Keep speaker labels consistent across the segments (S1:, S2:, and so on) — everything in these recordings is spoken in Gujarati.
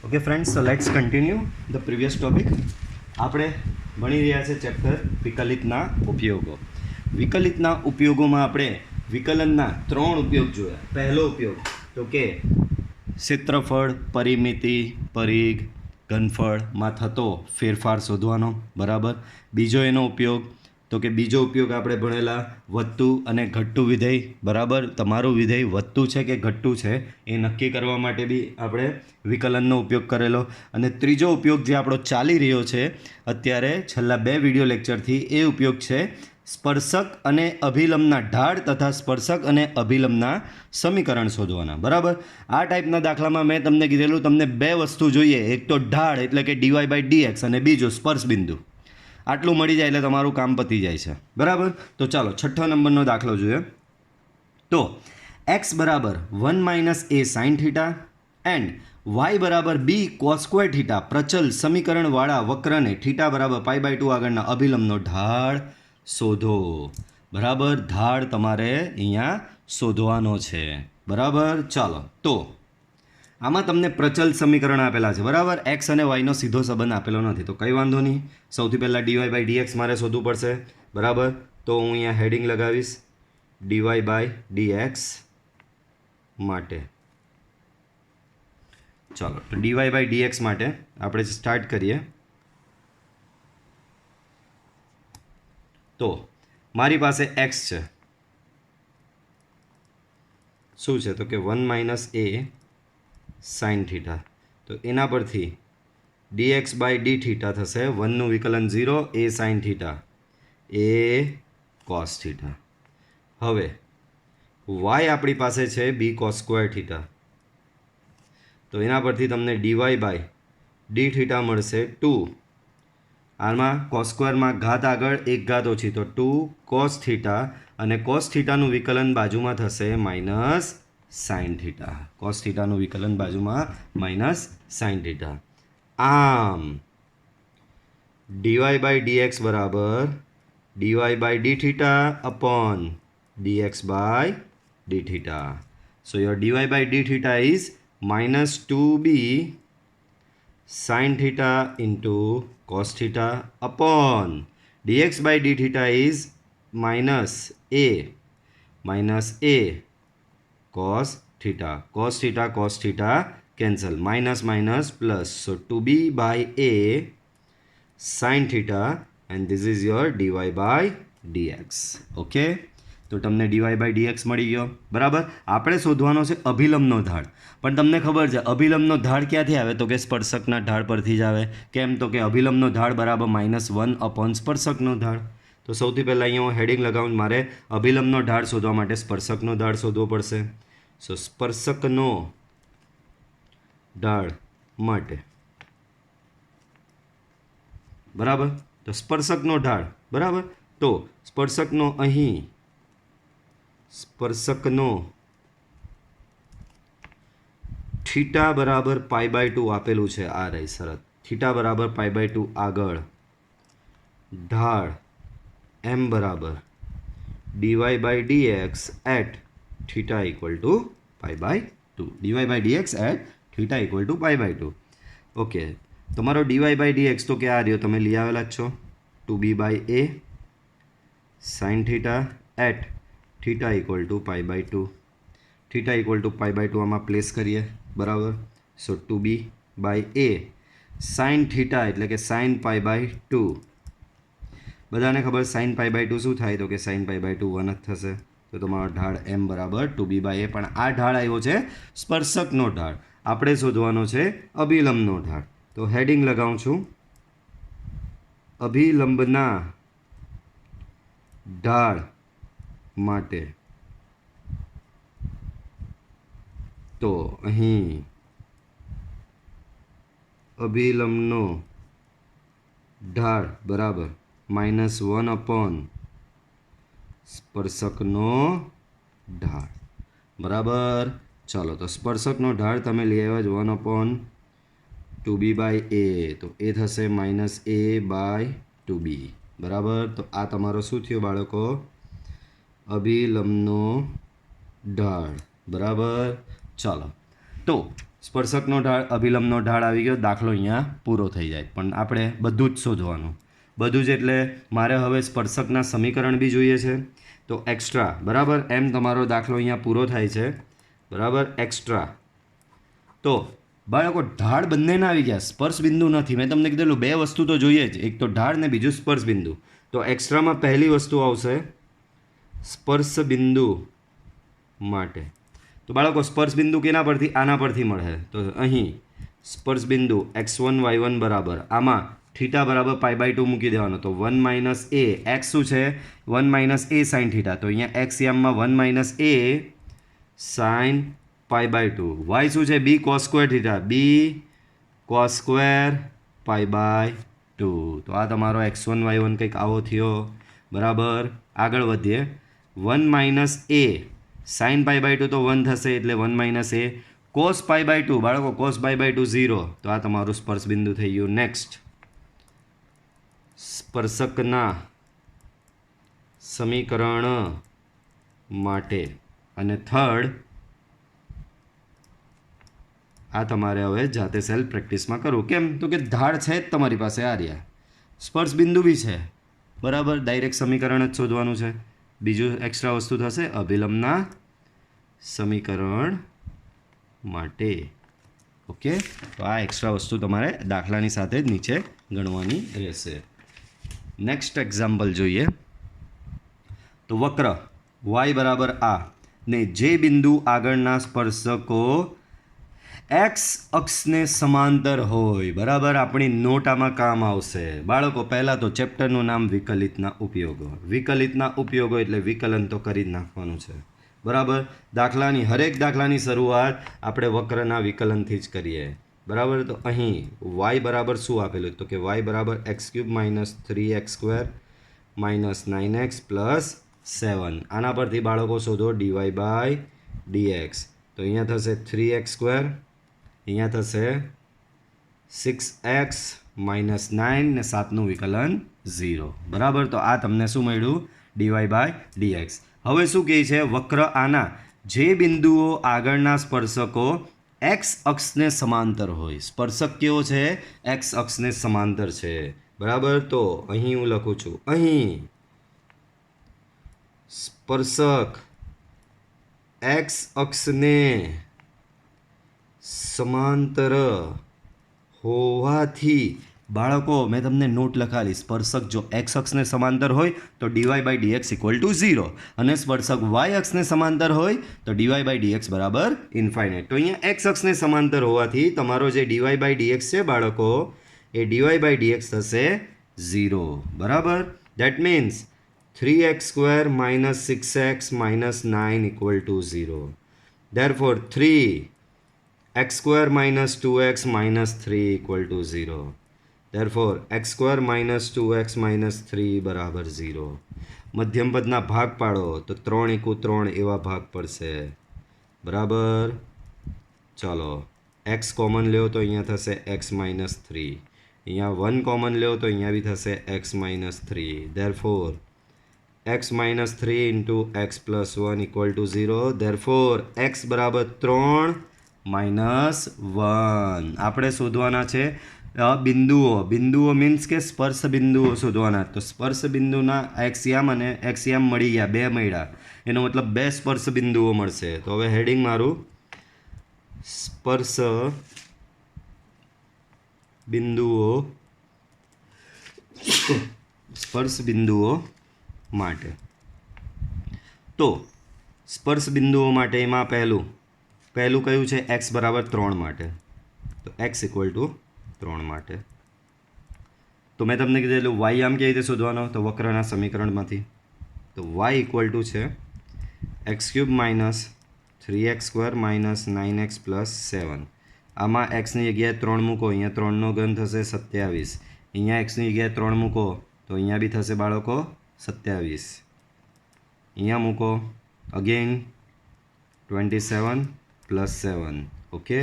S1: Okay friends, so let's continue the previous topic. આપણે ભણી રહ્યા છે ચેપ્ટર વિકલિતના ઉપયોગો. વિકલિતના ઉપયોગોમાં આપણે વિકલનના 3 ઉપયોગ જોયા. પહેલો ઉપયોગ તો કે ક્ષેત્રફળ, પરિમિતિ, પરિઘ, ઘનફળમાં થતો ફેરફાર શોધવાનો. બરાબર. બીજો એનો ઉપયોગ તો કે બીજો ઉપયોગ આપણે ભણેલા વધતું અને ઘટતું વિધેય. બરાબર. તમારું વિધેય વધતું છે કે ઘટતું છે એ નક્કી કરવા માટે બી આપણે વિકલનનો ઉપયોગ કરેલો. અને ત્રીજો ઉપયોગ જે આપણો ચાલી રહ્યો છે અત્યારે છેલ્લા 2 વિડીયો લેક્ચરથી, એ ઉપયોગ છે સ્પર્શક અને અભિલંબના ઢાળ તથા સ્પર્શક અને અભિલંબના સમીકરણ શોધવાના. બરાબર. આ ટાઈપના દાખલામાં મેં તમને કીધેલું તમને 2 વસ્તુ જોઈએ. એક તો ઢાળ એટલે કે dy/dx અને બીજું સ્પર્શ બિંદુ. આટલું મળી જાય એટલે તમારું કામ પતી જાય છે. બરાબર. તો ચાલો 6 નંબરનો દાખલો જોઈએ. તો x બરાબર 1 - a sin θ એન્ડ y બરાબર b cos સ્ક્વેર θ પ્રચલ સમીકરણવાળા વક્રને θ બરાબર π/2 આગળના અભિલંબનો ઢાળ શોધો. બરાબર. ઢાળ તમારે અહીંયા શોધવાનો છે. બરાબર. ચાલો તો આમાં તમને પ્રચલ સમીકરણ આપેલા છે. બરાબર. એક્સ અને વાયનો સીધો સંબંધ આપેલો નથી, તો કંઈ વાંધો નહીં. સૌથી પહેલાં dy/dx મારે શોધવું પડશે. બરાબર. તો હું અહીંયા હેડિંગ લગાવીશ dy/dx માટે. ચાલો, તો dy/dx માટે આપણે સ્ટાર્ટ કરીએ. તો મારી પાસે x છે. શું છે? તો કે 1 - a sin θ. તો એના પરથી dx/dθ થશે. 1નું વિકલન 0, a sin θ, a cos θ. હવે y આપણી પાસે છે b cos સ્ક્વેર θ. તો એના પરથી તમને dy/dθ મળશે 2. આમાં cos સ્ક્વેરમાં ઘાત આગળ એક ઘાત ઓછી, તો 2 cos θ, અને cos θનું વિકલન બાજુમાં થશે -sin θ. cos θનું વિકલન બાજુમાં -sin θ. આમ dy/dx બરાબર dy/dθ upon dx/dθ. So your dy/dθ is -2b sin θ into cos θ upon dx/dθ is -a cos θ. cos θ cancel, minus plus, so 2b/a sin θ, and this is your dy/dx. Okay. તો તમને dy/dx મળી ગયો. બરાબર. આપણે શોધવાનો છે અભિલંબનો ઢાળ. પણ તમને ખબર છે અભિલંબનો ઢાળ ક્યાંથી આવે? તો કે સ્પર્શકના ઢાળ પરથી જ આવે. કેમ? તો કે અભિલંબનો ઢાળ બરાબર -1 upon સ્પર્શકનો ઢાળ. તો સૌથી પહેલાં અહીંયા હું હેડિંગ લગાવું. મારે અભિલંબનો ઢાળ શોધવા માટે સ્પર્શકનો ઢાળ શોધવો પડશે. સો સ્પર્શકનો ઢાળ માટે. બરાબર. તો સ્પર્શકનો ઢાળ. બરાબર. તો સ્પર્શકનો અહીં સ્પર્શકનો θ બરાબર π/2 આપેલું છે. આ રહી શરત. θ બરાબર π/2 આગળ ઢાળ m બરાબર dy/dx at θ equal to π/2. dy/dx at θ equal to π/2. Okay. તમારો dy/dx તો કે આ રહ્યો, તમે લઈ આવેલા જ છો. 2b/a sin θ at θ equal to π/2. θ equal to π/2 આમાં પ્લેસ કરીએ. બરાબર. સો 2b/a sin θ એટલે કે sin π/2. બધાને ખબર sin π/2 શું થાય? તો કે sin π/2 1 જ થશે. તો તમારો ઢાળ m બરાબર 2b/a. પણ આ ઢાળ આવ્યો છે સ્પર્શકનો ઢાળ. આપણે શોધવાનો છે અભિલંબનો ઢાળ. તો હેડિંગ લગાવું છું અભિલંબના ઢાળ માટે. તો અહીં અભિલંબનો ઢાળ બરાબર -1 upon સ્પર્શકનો ઢાળ. બરાબર. ચાલો, તો સ્પર્શકનો ઢાળ તમે લઈ આવ્યા જ 1 upon 2b/a. તો એ થશે -a/2b. બરાબર. તો આ તમારો શું થયો બાળકો? અભિલંબનો ઢાળ. બરાબર. ચાલો, તો સ્પર્શકનો ઢાળ અભિલંબનો ઢાળ આવી ગયો, દાખલો અહીંયા પૂરો થઈ જાય. પણ આપણે બધું જ શોધવાનું. બધું જ એટલે મારે હવે સ્પર્શકના સમીકરણ બી જોઈએ છે. તો એક્સ્ટ્રા, બરાબર, એમ તમારો દાખલો અહીંયા પૂરો થાય છે. બરાબર, એક્સ્ટ્રા. તો બાળકો ઢાળ બંનેના આવી ગયા, સ્પર્શ બિંદુ નથી. મેં તમને કીધેલું બે વસ્તુ તો જોઈએ જ, એક તો ઢાળ ને બીજું સ્પર્શ બિંદુ. તો એક્સ્ટ્રામાં પહેલી વસ્તુ આવશે સ્પર્શ બિંદુ માટે. તો બાળકો સ્પર્શ બિંદુ કેના પરથી? આના પરથી મળે. તો અહીં સ્પર્શ બિંદુ x1 y1 બરાબર, આમાં થીટા બરાબર π/2 મૂકી દેવાનો. તો 1 - a, એક્સ શું છે? 1 - a સાઇન થીટા. તો અહીંયા એક્સ યામમાં 1 - a સાઇન π/2. વાય શું છે? b cos square theta, b cos square π/2. તો આ તમારો x1 y1 કંઈક આવો થયો. બરાબર, આગળ વધીએ. 1 - a સાઇન π/2 તો 1 થશે, એટલે 1 - a cos π/2. બાળકો cos π/2 0. તો આ તમારું સ્પર્શ બિંદુ થઈ ગયું. નેક્સ્ટ, સ્પર્શકના સમીકરણ માટે. અને થર્ડ, આ તમારે હવે જાતે સેલ્ફ પ્રેક્ટિસમાં કરવું. કેમ? તો કે ઢાળ છે જ તમારી પાસે, આ રહ્યા, સ્પર્શ બિંદુ બી છે. બરાબર, ડાયરેક્ટ સમીકરણ જ શોધવાનું છે. બીજું એક્સ્ટ્રા વસ્તુ થશે અભિલંબના સમીકરણ માટે. ઓકે, તો આ એક્સ્ટ્રા વસ્તુ તમારે દાખલાની સાથે જ નીચે ગણવાની રહેશે. નેક્સ્ટ એક્ઝામ્પલ જોઈએ. તો વક્ર y બરાબર આ ને જે બિંદુ આગળના સ્પર્શકો એક્સ અક્ષને સમાંતર હોય. બરાબર, આપણી નોટ આમાં કામ આવશે. બાળકો પહેલાં તો ચેપ્ટરનું નામ વિકલિતના ઉપયોગો. વિકલિતના ઉપયોગો એટલે વિકલન તો કરી જ નાખવાનું છે. બરાબર, દાખલાની હરેક દાખલાની શરૂઆત આપણે વક્રના વિકલનથી જ કરીએ. બરાબર, તો અહીં y બરાબર શું આપેલું? તો કે y બરાબર x³ - 3x² - 9x + 7. આના પરથી બાળકો શોધો dy/dx. તો અહીંયા થશે 3x², અહીંયા થશે 6x - 9 ને 7નું વિકલન 0. બરાબર, તો આ તમને શું મળ્યું? dy/dx. હવે શું કહે છે? વક્ર આના જે બિંદુઓ આગળના સ્પર્શકો એક્સ અક્ષને સમાંતર હોય. સ્પર્શક કેવો છે? એક્સ અક્ષને સમાંતર છે. બરાબર, તો અહીં હું લખું છું, અહીં સ્પર્શક એક્સ અક્ષને સમાંતર હોવાથી. બાળકો મેં તમને નોટ લખાવી, સ્પર્શક જો એક્સ અક્ષને સમાંતર હોય તો dy/dx = 0, અને સ્પર્શક વાય અક્ષને સમાંતર હોય તો dy/dx બરાબર ઇન્ફાઇનાઇટ. તો અહીંયા એક્સ અક્ષને સમાંતર હોવાથી તમારો જે dy/dx છે બાળકો, એ dy/dx થશે 0. બરાબર, that means 3x² - 6x - 9 = 0. Therefore 3x² - 2x - 3 = 0. Therefore x² - 2x - 3 બરાબર 0. મધ્યમ પદના ભાગ પાડો તો 3 × 3 એવા ભાગ પડશે. બરાબર, ચાલો x કોમન લ્યો તો અહીંયા થશે x - 3. અહીંયા 1 કોમન લ્યો તો અહીંયા બી થશે x - 3. Therefore x - 3 × x + 1 = 0. Therefore x બરાબર 3 - 1. આપણે શોધવાના છે બિંદુઓ. બિંદુઓ મીન્સ કે સ્પર્શ બિંદુઓ શોધવાના. તો સ્પર્શ બિંદુના એક્સયામ અને એક્સયામ મળી ગયા, બે મળ્યા, એનો મતલબ બે સ્પર્શ બિંદુઓ મળશે. તો હવે હેડિંગ મારું સ્પર્શ બિંદુઓ, સ્પર્શ બિંદુઓ માટે. તો સ્પર્શ બિંદુઓ માટે એમાં પહેલું કયું છે? x બરાબર 3 માટે. તો x = 3 માટે. તો મેં તમને કીધેલું y આમ કેવી રીતે શોધવાનો? તો વક્રના સમીકરણમાંથી. તો y = છે x³ - 3x² - 9x + 7. આમાં xની જગ્યાએ 3 મૂકો, અહીંયા 3નો ઘન થશે 27. અહીંયા xની જગ્યાએ 3 મૂકો તો અહીંયા બી થશે બાળકો 27. અહીંયા મૂકો again 27 + 7. Okay,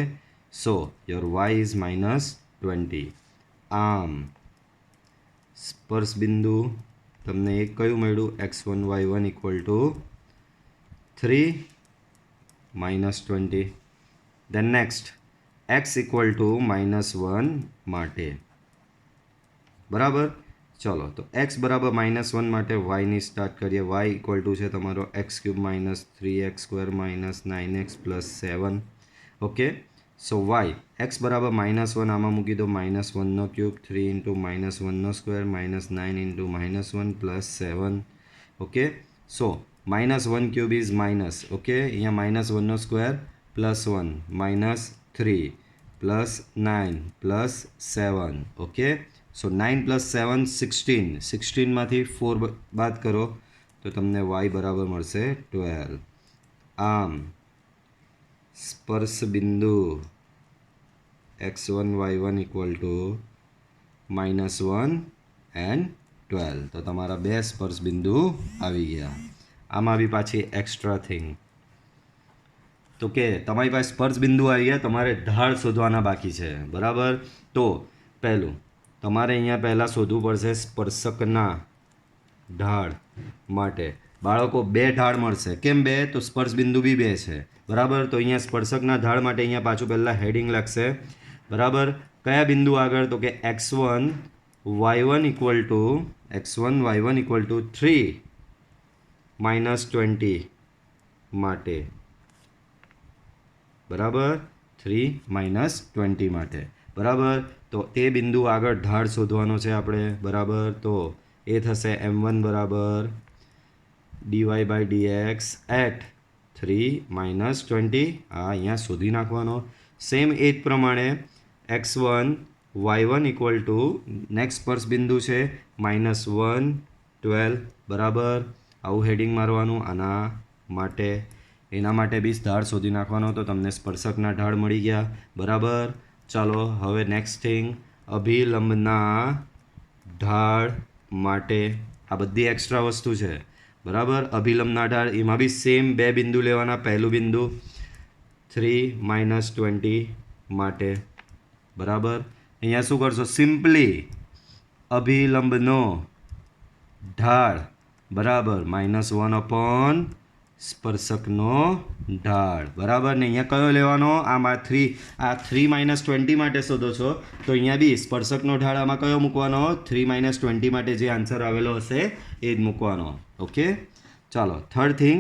S1: so your y is -20. આમ સ્પર્શ બિંદુ તમને એક કયું મળ્યું? x1 y1 = 3 - 20. Then next x equal to -1 માટે. બરાબર. ચલો તો x બરાબર -1 માટે yની સ્ટાર્ટ કરીએ. y ઇક્વલ ટુ છે તમારો x³ -3x² -9x + 7. ઓકે. સો y x બરાબર -1 આમાં મૂકી દો. -1/3 3 × -1² -9 × -1 + 7. Okay. So -1³ is minus. Okay. અહીંયા -1² +1 -3 +9 +7. ઓકે. સો 9 + 7 16. 16માંથી 4 બાદ કરો તો તમને y બરાબર મળશે 12. આમ સ્પર્શ બિંદુ x1 y1 equal to -1 and 12. તો તમારા બે સ્પર્શ બિંદુ આવી ગયા. આમાં બી પાછી એક્સ્ટ્રા થિંગ તો કે તમારી પાસે સ્પર્શ બિંદુ આવી ગયા, તમારે ઢાળ શોધવાના બાકી છે. બરાબર. તો પહેલું તમારે અહીંયા પહેલાં શોધવું પડશે સ્પર્શકના ઢાળ માટે. બાળકો બે ઢાળ મળશે. કેમ બે? તો સ્પર્શ બિંદુ બી બે છે. બરાબર. તો અહીંયા સ્પર્શકના ઢાળ માટે અહીંયા પાછું પહેલાં હેડિંગ લાગશે. બરાબર. કયા બિંદુ આગળ? તો કે x1 y1 ઇક્વલ ટુ 3 -20 માટે. બરાબર. 3 -20 માટે. બરાબર. તો તે બિંદુ આગળ ઢાળ શોધવાનો છે આપણે. બરાબર. તો એ થશે m1 બરાબર dy/dx એટ 3 -20. આ અહીંયા શોધી નાખવાનો. સેમ એ જ પ્રમાણે x1 y1 equal to next સ્પર્શ બિંદુ છે -1 12. બરાબર. આવું હેડિંગ મારવાનું આના માટે. એના માટે બી ઢાળ શોધી નાખવાનો. તો તમને સ્પર્શકના ઢાળ મળી ગયા. બરાબર. ચાલો હવે નેક્સ્ટ થિંગ અભિલંબના ઢાળ માટે. આ બધી એક્સ્ટ્રા વસ્તુ છે. બરાબર. અભિલંબના ઢાળ એમાં બી સેમ બે બિંદુ લેવાના. પહેલું બિંદુ 3 -20 માટે. બરાબર. અહીંયા શું કરશો? સિમ્પલી અભિલંબનો ઢાળ બરાબર -1 સ્પર્શકનો ઢાળ. બરાબર. ને અહીંયા કયો લેવાનો? આમાં 3 -20 માટે શોધો છો તો અહીંયા બી સ્પર્શકનો ઢાળ આમાં કયો મૂકવાનો? 3 -20 માટે જે આન્સર આવેલો હશે એ જ મૂકવાનો. ઓકે. ચાલો થર્ડ થિંગ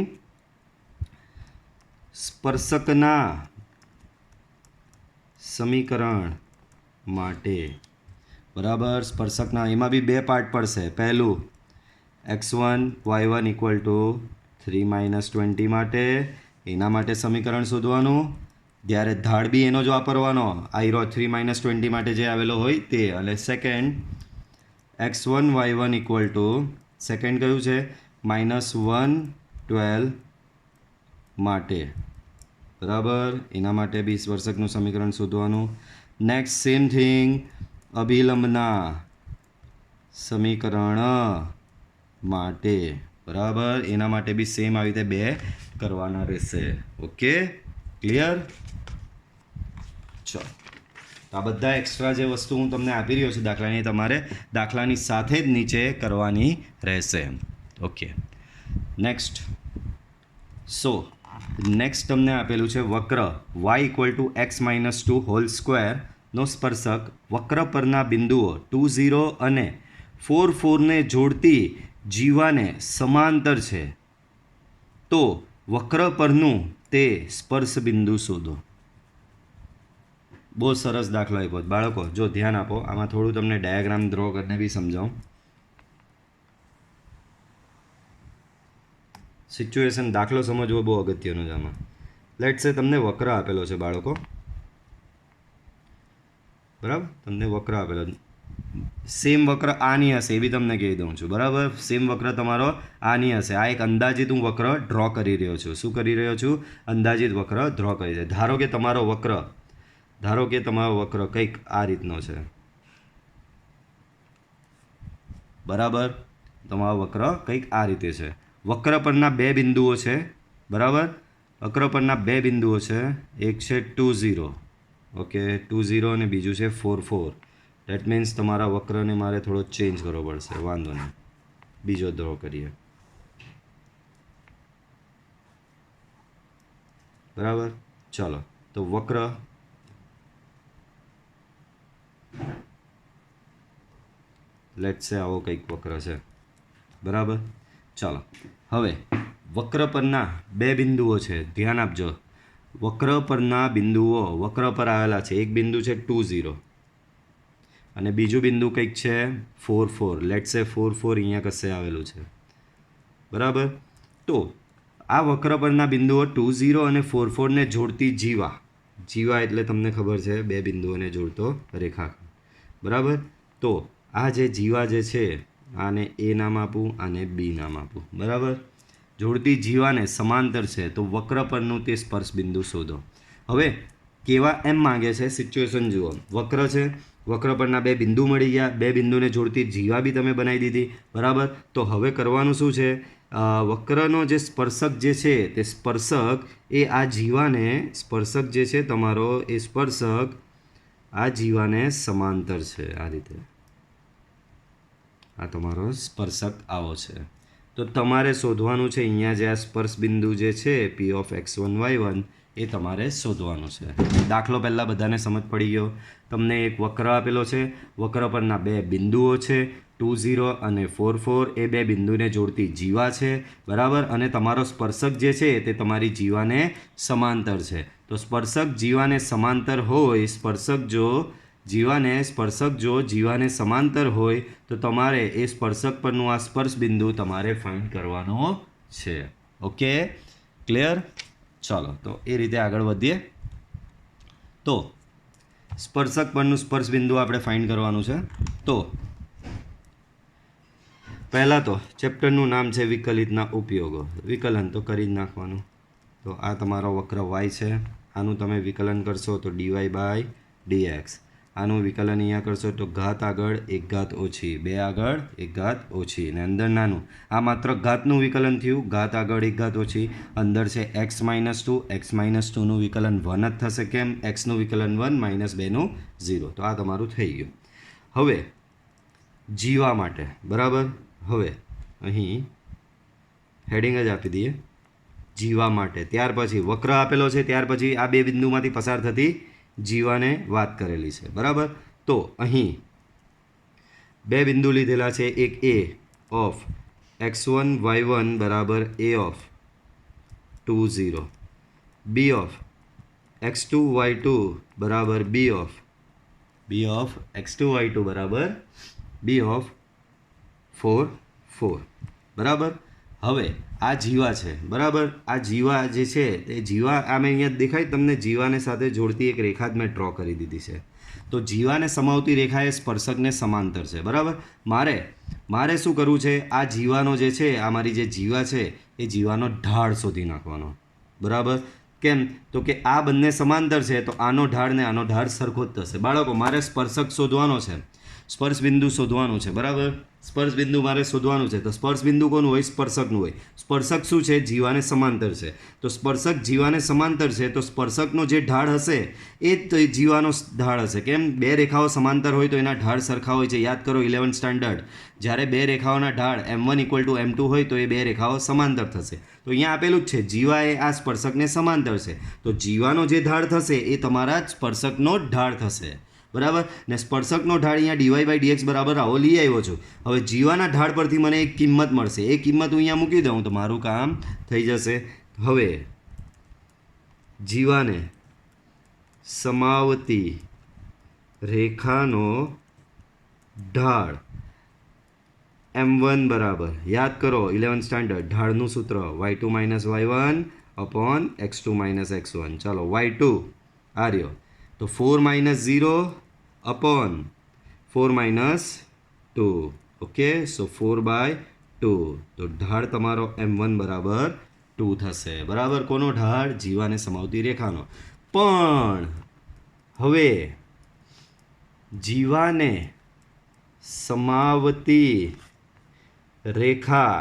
S1: સ્પર્શકના સમીકરણ માટે. બરાબર. સ્પર્શકના એમાં બી બે પાર્ટ પડશે. પહેલું x1 y1 ઇક્વલ ટુ 3 -20 માટે. એના માટે સમીકરણ શોધવાનું. ત્યારે ઢાળ બી એનો જ વાપરવાનો. આઈરો 3 -20 માટે જે આવેલો હોય તે. અને second x1 y1 equal to second કયું છે? -1 12 માટે. બરાબર. એના માટે બી સ્પર્શકનું સમીકરણ શોધવાનું. નેક્સ્ટ સેમ થિંગ અભિલંબના સમીકરણ માટે. બરાબર. એના માટે બી સેમ આવી રીતે બે કરવાના રહેશે. ઓકે. ક્લિયર? ચલો આ બધા એક્સ્ટ્રા જે વસ્તુ હું તમને આપી રહ્યો છું દાખલાની, તમારે દાખલાની સાથે જ નીચે કરવાની રહેશે. ઓકે. નેક્સ્ટ નેક્સ્ટ તમને આપેલું છે વક્ર y equal to x -2 whole સ્ક્વેરનો સ્પર્શક વક્ર પરના બિંદુઓ 2 0 અને 4 4ને જોડતી જીવાને સમાંતર છે. તો વક્ર પરનું તે સ્પર્શ બિંદુ શોધો. બહુ સરસ દાખલો આપ્યો. બાળકો જો ધ્યાન આપો, આમાં થોડું તમને ડાયાગ્રામ ડ્રો કરીને બી સમજાવું. સિચ્યુએશન દાખલો સમજવો બહુ અગત્યનો છે આમાં. લેટ્સ સે તમને વક્ર આપેલો છે બાળકો. બરાબર. તમને વક્ર આપેલો. સેમ વક્ર આની હશે એ બી તમને કહી દઉં છું. બરાબર. સેમ વક્ર તમારો આની હશે. આ એક અંદાજિત હું વક્ર ડ્રો કરી રહ્યો છું. શું કરી રહ્યો છું? અંદાજિત વક્ર ડ્રો કરી રહ્યો. ધારો કે તમારો વક્ર કંઈક આ રીતનો છે. બરાબર. તમારો વક્ર કંઈક આ રીતે છે. વક્ર પરના બે બિંદુઓ છે. બરાબર. વક્ર પરના બે બિંદુઓ છે. એક છે 2 0. ઓકે. 2 0 અને બીજું છે 4 4. દેટ મીન્સ તમારા વક્રને મારે થોડો ચેન્જ કરવો પડશે. વાંધો નહીં, બીજો ડ્રો કરીએ. બરાબર. ચાલો તો વક્ર લેટ્સ સે આવો કંઈક વક્ર છે, બરાબર. ચાલો હવે વક્ર પરના બે બિંદુઓ છે, ધ્યાન આપજો. વક્ર પરના બિંદુઓ વક્ર પર આવેલા છે. એક બિંદુ છે 2 0 અને બીજું બિંદુ કંઈક છે 4 4. લેટ્સ સે 4 4 અહીંયા કશે આવેલું છે, બરાબર. તો આ વક્ર પરના બિંદુઓ 2 0 અને 4 4 ને જોડતી જીવા. જીવા એટલે તમને ખબર છે બે બિંદુઓને જોડતો રેખાખંડ, બરાબર. તો આ જે જીવા જે છે આને એ નામ આપું, આને બી નામ આપું, બરાબર. જોડતી જીવાને સમાંતર છે તો વક્ર પરનું તે સ્પર્શ બિંદુ શોધો. હવે કેવા એમ માંગે છે, સિચ્યુએશન જુઓ. વક્ર છે, વક્ર પરના બે બિંદુ મળી ગયા, બે બિંદુને જોડતી જીવા બી તમે બનાવી દીધી, બરાબર. તો હવે કરવાનું શું છે, વક્રનો જે સ્પર્શક જે છે તે સ્પર્શક એ આ જીવાને, સ્પર્શક જે છે તમારો એ સ્પર્શક આ જીવાને સમાંતર છે. આ રીતે આ તમારો સ્પર્શક આવો છે. તો તમારે શોધવાનું છે અહીંયા જે આ સ્પર્શ બિંદુ જે છે P(x1y1) એ તમારે શોધવાનું છે. દાખલો પહેલાં બધાને સમજ પડી ગયો. તમને એક વક્ર આપેલો છે, વક્ર પરના બે બિંદુઓ છે 2 0 અને 4 4. એ બે બિંદુને જોડતી જીવા છે, બરાબર. અને તમારો સ્પર્શક જે છે તે તમારી જીવાને સમાંતર છે. તો સ્પર્શક જીવાને સમાંતર હોય, સ્પર્શક જો જીવાને સમાંતર હોય તો તમારે એ સ્પર્શક પરનું આ સ્પર્શ બિંદુ તમારે ફાઇન્ડ કરવાનો છે. Okay, clear? ચાલો તો એ રીતે આગળ વધીએ. તો સ્પર્શક પરનું સ્પર્શ બિંદુ આપણે ફાઇન્ડ કરવાનું છે. તો પહેલાં તો ચેપ્ટરનું નામ છે વિકલિતના ઉપયોગો. વિકલન તો કરી જ નાખવાનું. તો આ તમારો વક્ર y છે, આનું તમે વિકલન કરશો તો dy/dx. આનું વિકલન અહીંયા કરશો તો ઘાત આગળ 1 ઘાત ઓછી, 2 આગળ 1 ઘાત ઓછી, અને અંદર નાનું. આ માત્ર ઘાતનું વિકલન થયું, ઘાત આગળ 1 ઘાત ઓછી. અંદર છે x-2, x-2નું વિકલન 1 જ થશે. કેમ? xનું વિકલન 1 -2નું 0. તો આ તમારું થઈ ગયું. હવે જીવા માટે, બરાબર. હવે અહીં હેડિંગ જ આપી દઈએ જીવા માટે. ત્યાર પછી વક્ર આપેલો છે, ત્યાર પછી આ બે બિંદુમાંથી પસાર થતી જીવાને વાત કરેલી છે, બરાબર. તો અહીં બે બિંદુ લીધેલા છે, એક a ઓફ x1 y1 બરાબર a of 2 0, b of x2 y2 બરાબર b ઓફ x2 y2 બરાબર b ઓફ 4 4, બરાબર. હવે આ જીવા છે, બરાબર. આ જીવા જે છે એ જીવા આમે અહીંયા દેખાય તમને, જીવાને સાથે જોડતી એક રેખા જ મેં ડ્રો કરી દીધી છે. તો જીવાને સમાવતી રેખા એ સ્પર્શકને સમાંતર છે, બરાબર. મારે શું કરવું છે, આ જીવાનો જે છે, આ મારી જે જીવા છે એ જીવાનો ઢાળ શોધી નાખવાનો, બરાબર. કેમ? તો કે આ બંને સમાંતર છે તો આનો ઢાળ ને આનો ઢાળ સરખો જ થશે. બાળકો મારે સ્પર્શક શોધવાનો છે, સ્પર્શ બિંદુ શોધવાનું છે, બરાબર. સ્પર્શ બિંદુ મારે શોધવાનું છે. તો સ્પર્શ બિંદુ કોનું હોય? સ્પર્શકનું હોય. સ્પર્શક શું છે? જીવાને સમાંતર છે. તો સ્પર્શક જીવાને સમાંતર છે તો સ્પર્શકનો જે ઢાળ હશે એ જ જીવાનો ઢાળ હશે. કેમ? બે રેખાઓ સમાંતર હોય તો એના ઢાળ સરખા હોય છે. યાદ કરો 11th સ્ટાન્ડર્ડ, જ્યારે બે રેખાઓના ઢાળ m1 = m2 હોય તો એ બે રેખાઓ સમાંતર થશે. તો અહીંયા આપેલું જ છે, જીવા એ આ સ્પર્શકને સમાંતર છે તો જીવાનો જે ઢાળ થશે એ તમારા જ સ્પર્શકનો ઢાળ થશે, બરાબર. ને સ્પર્શકનો ઢાળ અહીંયા dy/dx બરાબર આવો લઈ આવ્યો છું. હવે જીવાના ઢાળ પરથી મને એક કિંમત મળશે, એ કિંમત હું અહીંયા મૂકી દઉં તો મારું કામ થઈ જશે. હવે જીવાને સમાવતી રેખાનો ઢાળ m1 બરાબર, યાદ કરો 11th સ્ટાન્ડર્ડ, ઢાળનું સૂત્ર y2 - y1 upon x2 - x1. ચાલો y2 આ રહ્યો તો 4 - 0 upon 4 - 2. ઓકે, સો 4/2. તો ઢાળ તમારો m1 બરાબર 2 થશે, બરાબર. કોનો ઢાળ? જીવાને સમાવતી રેખાનો. પણ હવે જીવાને સમાવતી રેખા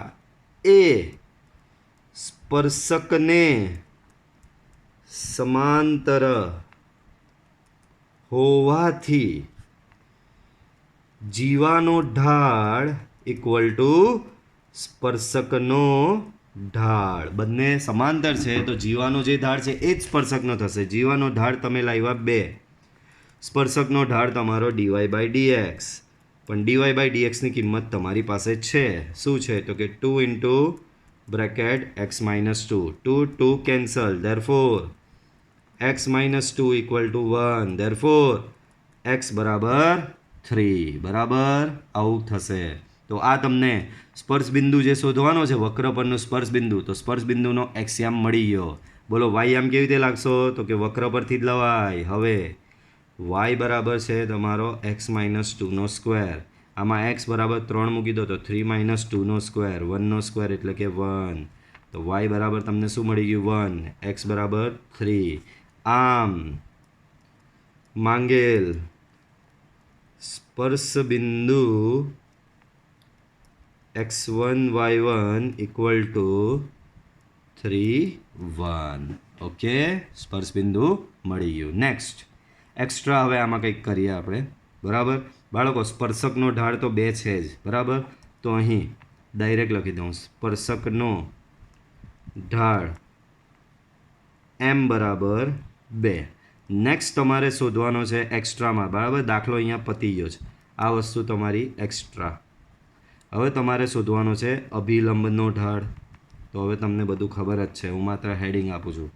S1: એ સ્પર્શકને સમાંતર હોવાથી જીવાનો ઢાળ = સ્પર્શકનો ઢાળ. બંને સમાંતર છે તો જીવાનો જે ઢાળ છે એ જ સ્પર્શકનો થશે. જીવાનો ઢાળ તમે લાવ્યા 2, સ્પર્શકનો ઢાળ તમારો dy/dx. પણ ડીવાય બાય ડીએક્સની કિંમત તમારી પાસે છે. શું છે? તો કે 2 into bracket x minus 2 2 cancel, therefore x minus 2 equal to 1, therefore x બરાબર 3. બરાબર આવું થશે. તો આ તમને સ્પર્શ બિંદુ જે શોધવાનો છે વક્ર પરનું સ્પર્શ બિંદુ, તો સ્પર્શ બિંદુનો એક્સિયામ મળી ગયો. બોલો વાય આમ કેવી રીતે લાગશો? તો કે વક્ર પરથી જ લવાય. હવે y બરાબર છે તમારો x માઇનસ 2નો સ્ક્વેર. આમાં x બરાબર 3 મૂકી દો તો 3 માઇનસ 2નો સ્ક્વેર, 1નો સ્ક્વેર એટલે કે 1. તો y બરાબર તમને શું મળી ગયું? 1. x બરાબર 3. આમ માંગેલ સ્પર્શ બિંદુ x1 y1 equal to 3 1. Okay, સ્પર્શ બિંદુ મળી ગયું. નેક્સ્ટ એક્સ્ટ્રા હવે આમાં કંઈક કરીએ આપણે. બરાબર બાળકો, સ્પર્શકનો ઢાળ તો 2 છે જ. બરાબર, તો અહીં ડાયરેક્ટ લખી દઉં સ્પર્શકનો ઢાળ m બરાબર 2. નેક્સ્ટ તમારે શોધવાનો છે એક્સ્ટ્રામાં. બરાબર, દાખલો અહીંયા પતી ગયો છે. આ વસ્તુ તમારી એક્સ્ટ્રા. હવે તમારે શોધવાનો છે અભિલંબનો ઢાળ. તો હવે તમને બધું ખબર જ છે, હું માત્ર હેડિંગ આપું છું.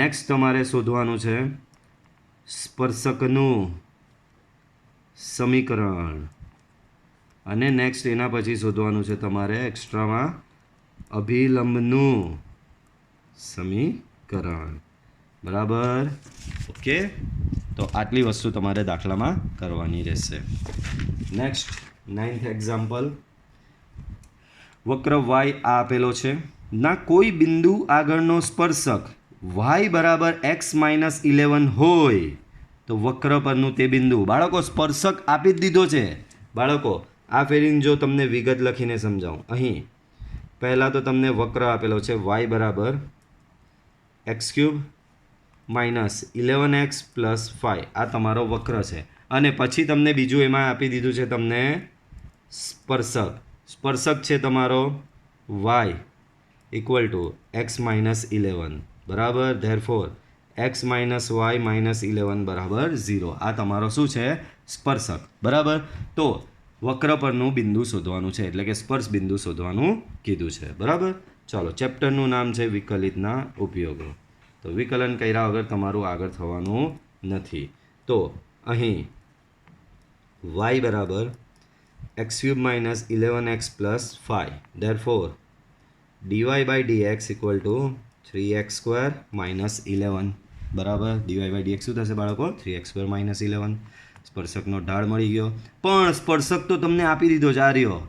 S1: નેક્સ્ટ તમારે શોધવાનું છે સ્પર્શકનું સમીકરણ. અને નેક્સ્ટ એના પછી શોધવાનું છે તમારે એક્સ્ટ્રામાં અભિલંબનું સમીકરણ. બરાબર, ઓકે. તો આટલી વસ્તુ તમારે દાખલામાં કરવાની રહેશે. Next 9th example. વક્ર y આ આપેલો છે. ના કોઈ બિંદુ આગળનો સ્પર્શક y બરાબર x માઇનસ 11 હોય તો વક્ર પરનું તે બિંદુ. બાળકો, સ્પર્શક આપી જ દીધો છે. બાળકો, આ ફેરીને જો તમને વિગત લખીને સમજાવું. અહીં પહેલાં તો તમને વક્ર આપેલો છે y બરાબર x³ માઇનસ 11x પ્લસ 5. આ તમારો વક્ર છે. અને પછી તમને બીજું એમાં આપી દીધું છે તમને સ્પર્શક. સ્પર્શક છે તમારો y equal to x minus 11. બરાબર, therefore x minus y minus 11 બરાબર 0. આ તમારો શું છે? સ્પર્શક. બરાબર, તો વક્ર પરનું બિંદુ શોધવાનું છે, એટલે કે સ્પર્શ બિંદુ શોધવાનું કીધું છે. બરાબર, ચાલો. ચેપ્ટરનું નામ છે વિકલિતના ઉપયોગો. તો વિકલન કર્યા વગર તમારું આગળ થવાનું નથી. તો અહીં y બરાબર x³ minus 11x plus 5. Therefore dy by dx equal to 3x² minus 11. બરાબર, dy બાય dx શું થશે બાળકો? 3x² minus 11. સ્પર્શકનો ઢાળ મળી ગયો. પણ સ્પર્શક તો તમને આપી દીધો છે. આ રહ્યો,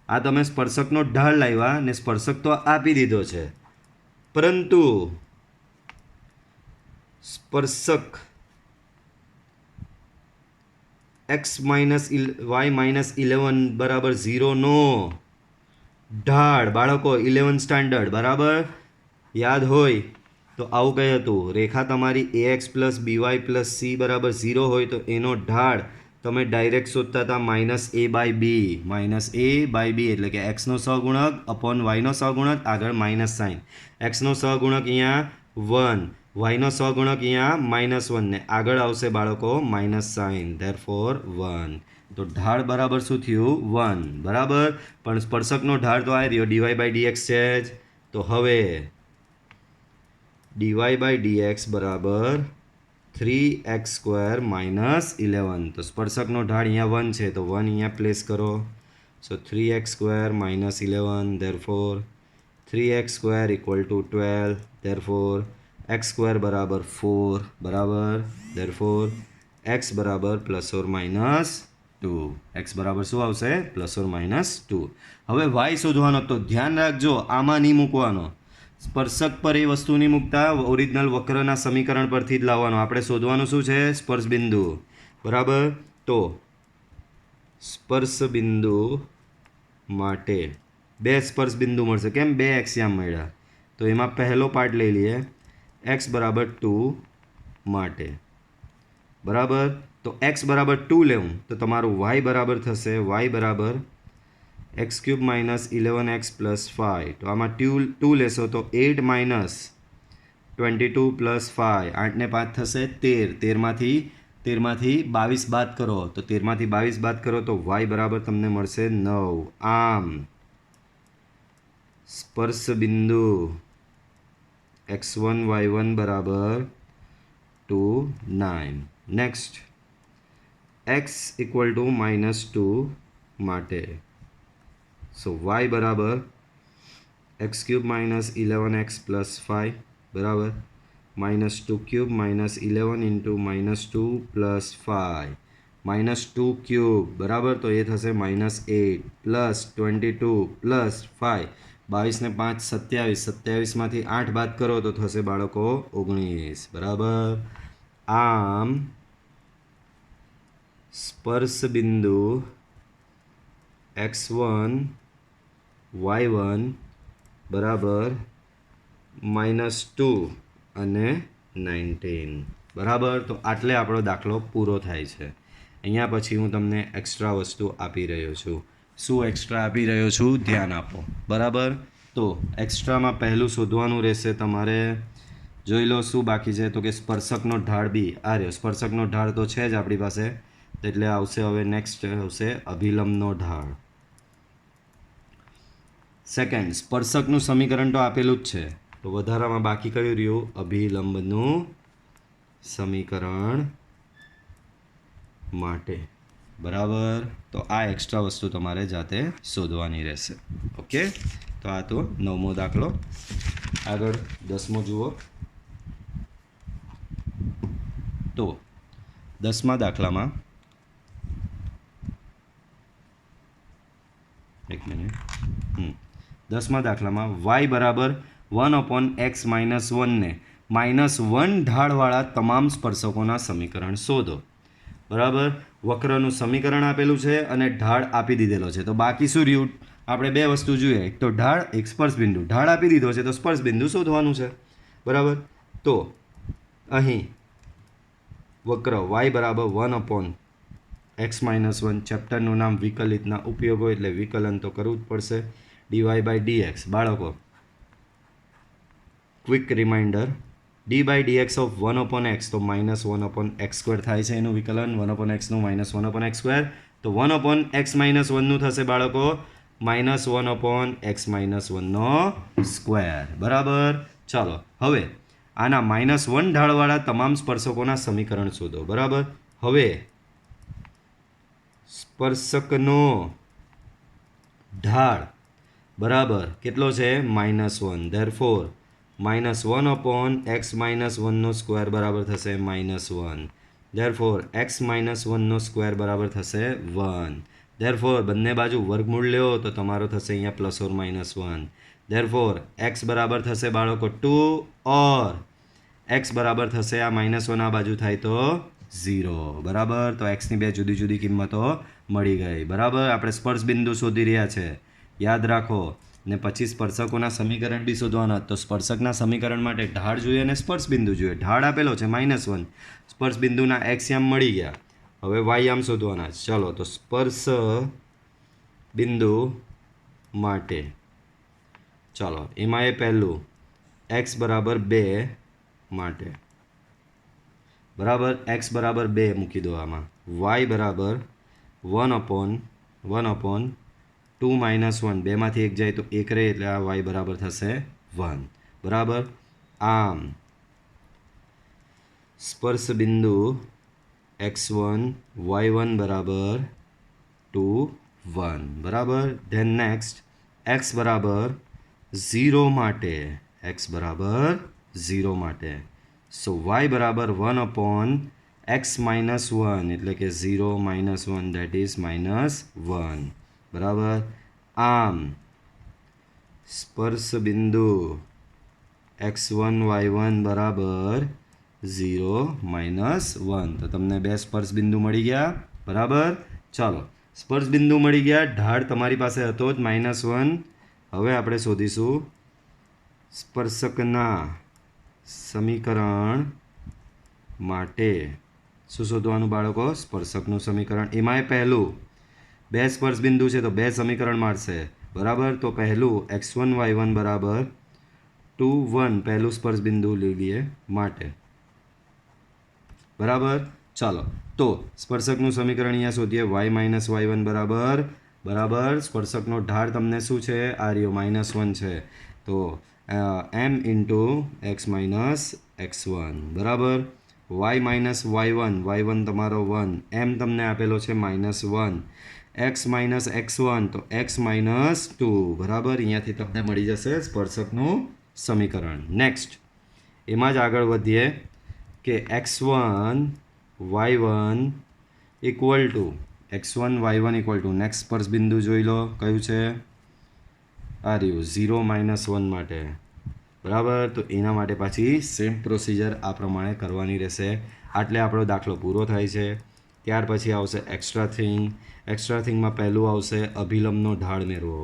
S1: આ તમે સ્પર્શકનો ઢાળ લાવ્યા ને સ્પર્શક તો આપી દીધો છે, પરંતુ સ્પર્શક x માઇનસ y માઇનસ 11 બરાબર 0 નો ઢાળ. બાળકો 11 સ્ટાન્ડર્ડ. બરાબર, યાદ હોય તો આવું કંઈ હતું. રેખા તમારી ax plus by plus c બરાબર 0 હોય તો એનો ઢાળ તમે ડાયરેક્ટ શોધતા હતા minus a by b. Minus a by b એટલે કે એક્સનો સહગુણક અપોન વાયનો સહગુણક, આગળ માઇનસ સાઇન. એક્સનો સહગુણક અહીંયા 1, વાયનો સહગુણક અહીંયા -1 ને આગળ આવશે બાળકો માઇનસ સાઇન, ધેરફોર 1. તો ઢાળ બરાબર શું થયું? 1. બરાબર, પણ સ્પર્શકનો ઢાળ તો આ રહ્યો dy બાય dx છે જ. તો હવે dy બાય dx બરાબર 3x² માઇનસ 11. તો સ્પર્શકનો ઢાળ અહીંયા 1 છે, તો 1 અહીંયા પ્લેસ કરો. સો 3x² minus 11, therefore 3x² equal to 12. Therefore x² બરાબર 4. બરાબર, ધેરફોર x બરાબર પ્લસ ઓર માઇનસ 2. x બરાબર શું આવશે? Plus or minus 2. હવે y શોધવાનો. તો ધ્યાન રાખજો, આમાં નહીં મૂકવાનો. સ્પર્શક પર એ વસ્તુ નહીં મૂકતા, ઓરિજિનલ વક્રના સમીકરણ પરથી જ લાવવાનું. આપણે શોધવાનું શું છે? સ્પર્શ બિંદુ. બરાબર, તો સ્પર્શ બિંદુ માટે 2 સ્પર્શ બિંદુ મળશે. કેમ? 2 એક્સિયામ મળ્યા. તો એમાં પહેલો પાર્ટ લઈ લઈએ x બરાબર 2 માટે. બરાબર, તો x બરાબર 2 લેવું તો તમારું y બરાબર થશે y બરાબર x³ માઇનસ 11x પ્લસ 5. તો આમાં 2 લેશો તો 8 માઇનસ 22 પ્લસ 5, 8 ને 5 થશે 13. 13માંથી 13માંથી 22 બાદ કરો તો 13માંથી 22 બાદ કરો તો y બરાબર તમને મળશે 9. આમ સ્પર્શ બિંદુ x1 y1 બરાબર 2 9. નેક્સ્ટ x ઇક્વલ ટુ -2 માટે સો y બરાબર x³ - 11x + 5 બરાબર -2³ - 11 × -2 + 5 -2³ બરાબર તો એ થશે -8 + 22 + 5 22 ને 5 27 27માંથી 8 બાદ કરો તો થશે બાળકો 19 બરાબર. આમ સ્પર્શ બિંદુ x1 y1 બરાબર -2 અને 19 બરાબર. તો આટલે આપણો દાખલો પૂરો થાય છે. અહીંયા પછી હું તમને એક્સ્ટ્રા વસ્તુ આપી રહ્યો છું. શું એક્સ્ટ્રા આપી રહ્યો છું ધ્યાન આપો બરાબર. તો એક્સ્ટ્રામાં પહેલું શોધવાનું રહેશે તમારે. જોઈ લો શું બાકી છે તો કે સ્પર્શકનો ઢાળ બી આ રહ્યો. સ્પર્શકનો ઢાળ તો છે જ આપણી પાસે એટલે આવશે હવે નેક્સ્ટ આવશે અભિલંબનો ઢાળ. સેકન્ડ સ્પર્શકનું સમીકરણ તો આપેલું જ છે તો વધારામાં બાકી કયું રહ્યું અભિલંબનું સમીકરણ માટે બરાબર. તો આ એક્સ્ટ્રા વસ્તુ તમારે જાતે શોધવાની રહેશે. ઓકે તો આ તો 9મો દાખલો. આગળ 10મો જુઓ. તો 10મા દાખલામાં એક મિનિટ 10મા દાખલામાં y બરાબર 1/x - 1 ને -1 ઢાળવાળા તમામ સ્પર્શકોના સમીકરણ શોધો બરાબર. વક્રનું સમીકરણ આપેલું છે અને ઢાળ આપી દીધેલો છે તો બાકી શું રહ્યું આપણે બે વસ્તુ જોઈએ એક તો ઢાળ એક સ્પર્શ બિંદુ. ઢાળ આપી દીધો છે તો સ્પર્શ બિંદુ શોધવાનું છે બરાબર. તો અહીં વક્ર y બરાબર 1/x - 1 ચેપ્ટરનું નામ વિકલિતના ઉપયોગો એટલે વિકલન તો કરવું જ પડશે. dy/dx બાળકો quick reminder d/dx of 1/x તો -1/x² થાય છે એનું વિકલન 1/xનું -1/x². તો 1/x - 1નું થશે બાળકો -1/x - 1² બરાબર. ચાલો હવે આના -1 ઢાળવાળા તમામ સ્પર્શકોના સમીકરણ શોધો બરાબર. હવે સ્પર્શકનો ઢાળ બરાબર કેટલો છે -1 ધેરફોર -1/x - 1² બરાબર થશે -1 ધેરફોર x - 1² બરાબર થશે 1 ધેરફોર બંને બાજુ વર્ગમૂળ લ્યો તો તમારો થશે અહીંયા +or-1 ધેરફોર x બરાબર થશે બાળકો 2 ઓર x બરાબર થશે આ -1 આ બાજુ થાય તો 0 બરાબર. તો xની બે જુદી જુદી કિંમતો મળી ગઈ બરાબર. આપણે સ્પર્શ બિંદુ શોધી રહ્યા છે યાદ રાખો ને પછી સ્પર્શકોના સમીકરણ બી શોધવાના. તો સ્પર્શકના સમીકરણ માટે ઢાળ જોઈએ અને સ્પર્શ બિંદુ જોઈએ. ઢાળ આપેલો છે -1 સ્પર્શ બિંદુના x યામ મળી ગયા. હવે y યામ શોધવાના. ચલો તો સ્પર્શ બિંદુ માટે ચાલો એમાં એ પહેલું x બરાબર 2 માટે બરાબર. x બરાબર 2 મૂકી દો આમાં. y બરાબર 1/2 - 1 બેમાંથી એક જાય તો એક રહે એટલે આ y બરાબર થશે 1 બરાબર. આમ સ્પર્શ બિંદુ x1 y1 બરાબર 2 1 બરાબર. ધેન નેક્સ્ટ x બરાબર 0 માટે x બરાબર 0 માટે સો y બરાબર 1/x - 1 એટલે કે 0 - 1 દેટ ઇઝ -1 બરાબર. આમ સ્પર્શ બિંદુ x1 y1 બરાબર 0 - 1 તો તમને બે સ્પર્શ બિંદુ મળી ગયા બરાબર. ચાલો સ્પર્શ બિંદુ મળી ગયા. ઢાળ તમારી પાસે હતો જ -1. હવે આપણે શોધીશું સ્પર્શકના સમીકરણ માટે. શું શોધવાનું બાળકો સ્પર્શકનું સમીકરણ. એમાંય પહેલું બે સ્પર્શ બિંદુ છે તો બે સમીકરણ મળશે બરાબર. તો પહેલું x1 y1 બરાબર 2 1 પહેલું સ્પર્શ બિંદુ લઈ લઈએ માટે બરાબર. ચાલો તો સ્પર્શકનું સમીકરણ અહીંયા શોધીએ વાય માઇનસ વાય વન બરાબર સ્પર્શકનો ઢાળ તમને શું છે આ રહ્યો -1 છે તો m into x minus x one બરાબર વાય માઇનસ વાય વન તમારો 1 m તમને આપેલો છે -1 એક્સ માઇનસ એક્સ વન તો એક્સ માઇનસ 2 બરાબર અહીંયાથી તમને મળી જશે સ્પર્શકનું સમીકરણ. નેક્સ્ટ એમાં જ આગળ વધીએ કે x1 y1 equal to x1 y1 equal to next સ્પર્શ બિંદુ જોઈ લો કયું છે આ રહ્યું 0 -1 માટે બરાબર. તો એના માટે પાછી સેમ પ્રોસિજર આ પ્રમાણે કરવાની રહેશે. આટલે આપણો દાખલો પૂરો થાય છે. ત્યાર પછી આવશે એક્સ્ટ્રા થિંગમાં પહેલું આવશે અભિલંબનો ઢાળ મેળવો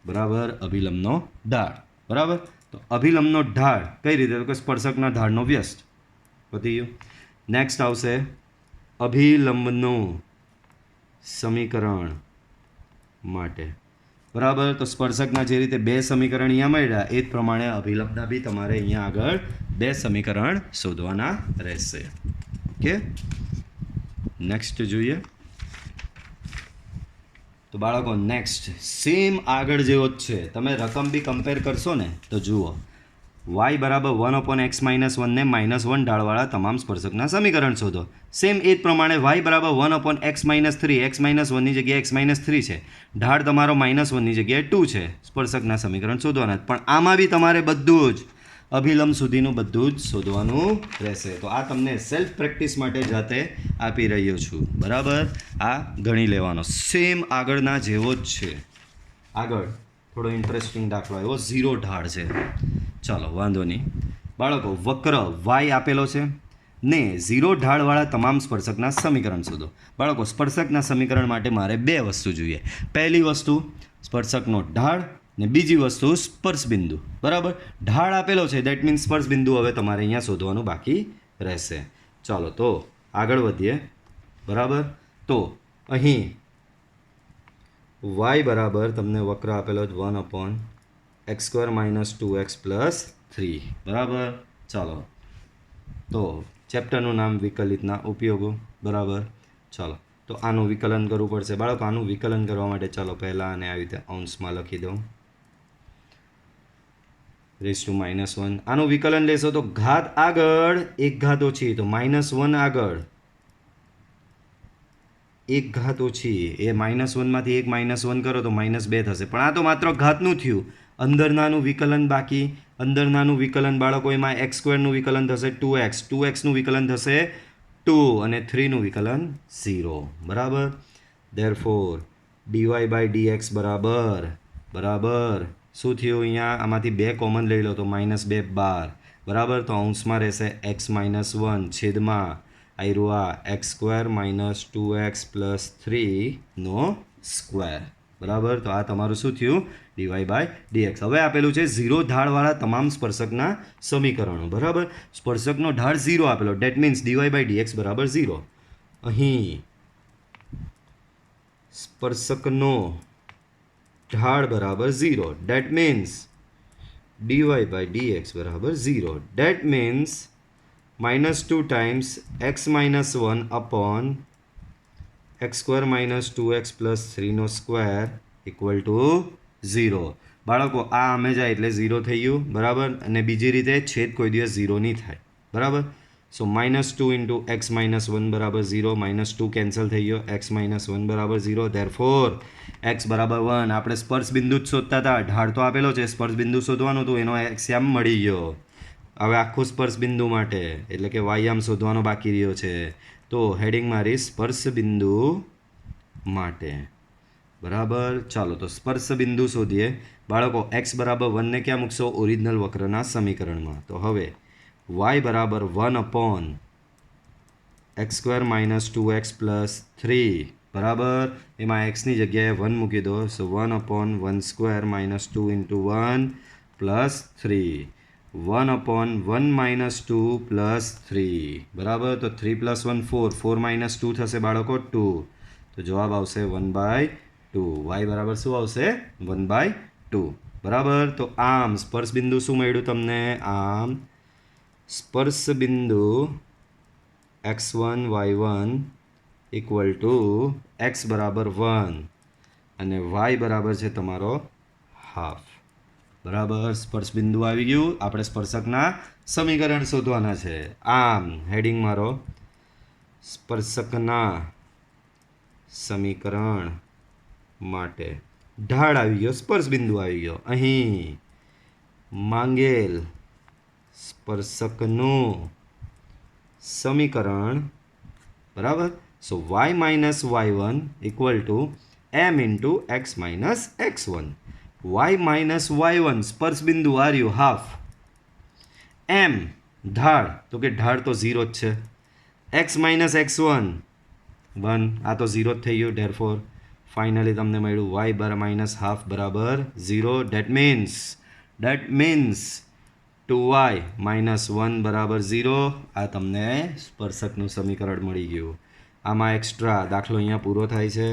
S1: બરાબર અભિલંબનો ઢાળ બરાબર. તો અભિલંબનો ઢાળ કઈ રીતે તો કે સ્પર્શકના ઢાળનો વ્યસ્ત પતી ગયું. નેક્સ્ટ આવશે અભિલંબનું સમીકરણ માટે બરાબર. તો સ્પર્શકના જે રીતે બે સમીકરણ અહીંયા મળ્યા એ જ પ્રમાણે અભિલંબના બી તમારે અહીંયા આગળ બે સમીકરણ શોધવાના રહેશે. ઓકે નેક્સ્ટ જોઈએ તો બાળકો નેક્સ્ટ સેમ આગળ જેવો જ છે. તમે રકમ બી કમ્પેર કરશો ને તો જુઓ y બરાબર 1/x - 1 ને -1 ઢાળવાળા તમામ સ્પર્શકના સમીકરણ શોધો. સેમ એ જ પ્રમાણે y બરાબર 1/x - 3 x - 1ની જગ્યાએ x - 3 છે. ઢાળ તમારો -1ની જગ્યાએ 2 છે. સ્પર્શકના સમીકરણ શોધવાના પણ આમાં બી તમારે બધું જ અભિલંબ સુધીનું બધું જ શોધવાનું રહેશે. તો આ તમને સેલ્ફ પ્રેક્ટિસ માટે જાતે આપી રહ્યો છું બરાબર. આ ગણી લેવાનો સેમ આગળના જેવો જ છે. આગળ થોડો ઇન્ટરેસ્ટિંગ દાખલો આવ્યો 0 ઢાળ છે. ચાલો વાંધો નહીં બાળકો વક્ર વાય આપેલો છે ને 0 ઢાળવાળા તમામ સ્પર્શકના સમીકરણ શોધો. બાળકો સ્પર્શકના સમીકરણ માટે મારે બે વસ્તુ જોઈએ. પહેલી વસ્તુ સ્પર્શકનો ઢાળ ને બીજી વસ્તુ સ્પર્શ બિંદુ બરાબર. ઢાળ આપેલો છે દેટ મીન્સ સ્પર્શ બિંદુ હવે તમારે અહીંયા શોધવાનું બાકી રહેશે. ચાલો તો આગળ વધીએ બરાબર. તો અહીં y બરાબર તમને વક્ર આપેલો જ 1/x² - 2x + 3 બરાબર. ચાલો તો ચેપ્ટરનું નામ વિકલિતના ઉપયોગો બરાબર. ચાલો તો આનું વિકલન કરવું પડશે બાળકો. આનું વિકલન કરવા માટે ચાલો પહેલાં આને આવી રીતે અંશમાં લખી દઉં (-1). આનું વિકલન લેશો તો ઘાત આગળ એક ઘાત ઓછી તો -1 આગળ એક ઘાત ઓછી એ -1માંથી એક -1 કરો તો -2 થશે. પણ આ તો માત્ર ઘાતનું થયું. અંદરનાનું વિકલન બાકી. અંદરનાનું વિકલન બાળકો એમાં x² નું વિકલન થશે 2x 2xનું વિકલન થશે 2 અને 3નું વિકલન 0 બરાબર. ધેરફોર dy/dx બરાબર શું થયું અહીંયા આમાંથી 2 કોમન લઈ લો તો -2 12 બરાબર. તો અંશમાં રહેશે x - 1 છેદમાં આવ્યું આ x² - 2x + 3 બરાબર. તો આ તમારું શું થયું dy/dx. હવે આપેલું છે 0 ઢાળવાળા તમામ સ્પર્શકના સમીકરણો બરાબર. સ્પર્શકનો ઢાળ 0 આપેલો ડેટ મીન્સ dy/dx બરાબર 0. અહીં સ્પર્શકનો ઢાળ બરાબર 0 ડેટ મીન્સ dy/dx બરાબર 0 date means -2 times x - 1 upon x² - 2x + 3² equal to 0. બાળકો આ અમે જાય એટલે 0 થઈ ગયું બરાબર. અને બીજી રીતે છેદ કોઈ દિવસ 0 નહીં થાય બરાબર. સો -2 × x - 1 બરાબર 0 -2 કેન્સલ થઈ ગયો x - 1 બરાબર 0. ધેરફોર x બરાબર 1. આપણે સ્પર્શ બિંદુ જ શોધતા હતા. ઢાળ તો આપેલો છે સ્પર્શ બિંદુ શોધવાનું હતું એનો એક્સ્યામ મળી ગયો. હવે આખું સ્પર્શ બિંદુ માટે એટલે કે વાયામ શોધવાનો બાકી રહ્યો છે. તો હેડિંગ મારી સ્પર્શ બિંદુ માટે બરાબર. ચાલો તો સ્પર્શ બિંદુ શોધીએ બાળકો. x બરાબર 1 ને ક્યાં મૂકશો ઓરિજિનલ વક્રના સમીકરણમાં. તો હવે y બરાબર 1/x² - 2x + 3 બરાબર. એમાં xની જગ્યાએ 1 મૂકી દો. સો 1/1² - 2 × 1 + 3 1/1 - 2 + 3 બરાબર. તો 3 + 1 4 4 - 2 થશે બાળકો 2. તો જવાબ આવશે 1/2. y બરાબર શું આવશે 1/2 બરાબર. તો આમ સ્પર્શ બિંદુ શું મળ્યું તમને આમ સ્પર્શ બિંદુ x1 y1 equal to x બરાબર 1 અને y બરાબર છે તમારો હાફ. બરાબર, સ્પર્શ બિંદુ આવી ગયું. આપણે સ્પર્શકના સમીકરણ શોધવાના છે. આમ હેડિંગ મારો સ્પર્શકના સમીકરણ માટે ઢાળ આવી ગયો, સ્પર્શ બિંદુ આવી ગયો. અહીં માંગેલ સ્પર્શકનું સમીકરણ, બરાબર. સો y minus y1 equal to m into x minus x1. y minus y1 સ્પર્શ બિંદુ આ રહ્યું હાફ, m ઢાળ, તો કે ઢાળ તો 0 જ છે, x માઇનસ x1 1, આ તો 0 જ થઈ ગયું. ધેરફોર ફાઇનલી તમને મળ્યું y બર માઇનસ હાફ બરાબર 0. ડેટ મીન્સ 2y માઇનસ 1 બરાબર 0. આ તમને સ્પર્શકનું સમીકરણ મળી ગયું. આમાં એક્સ્ટ્રા દાખલો અહીંયા પૂરો થાય છે.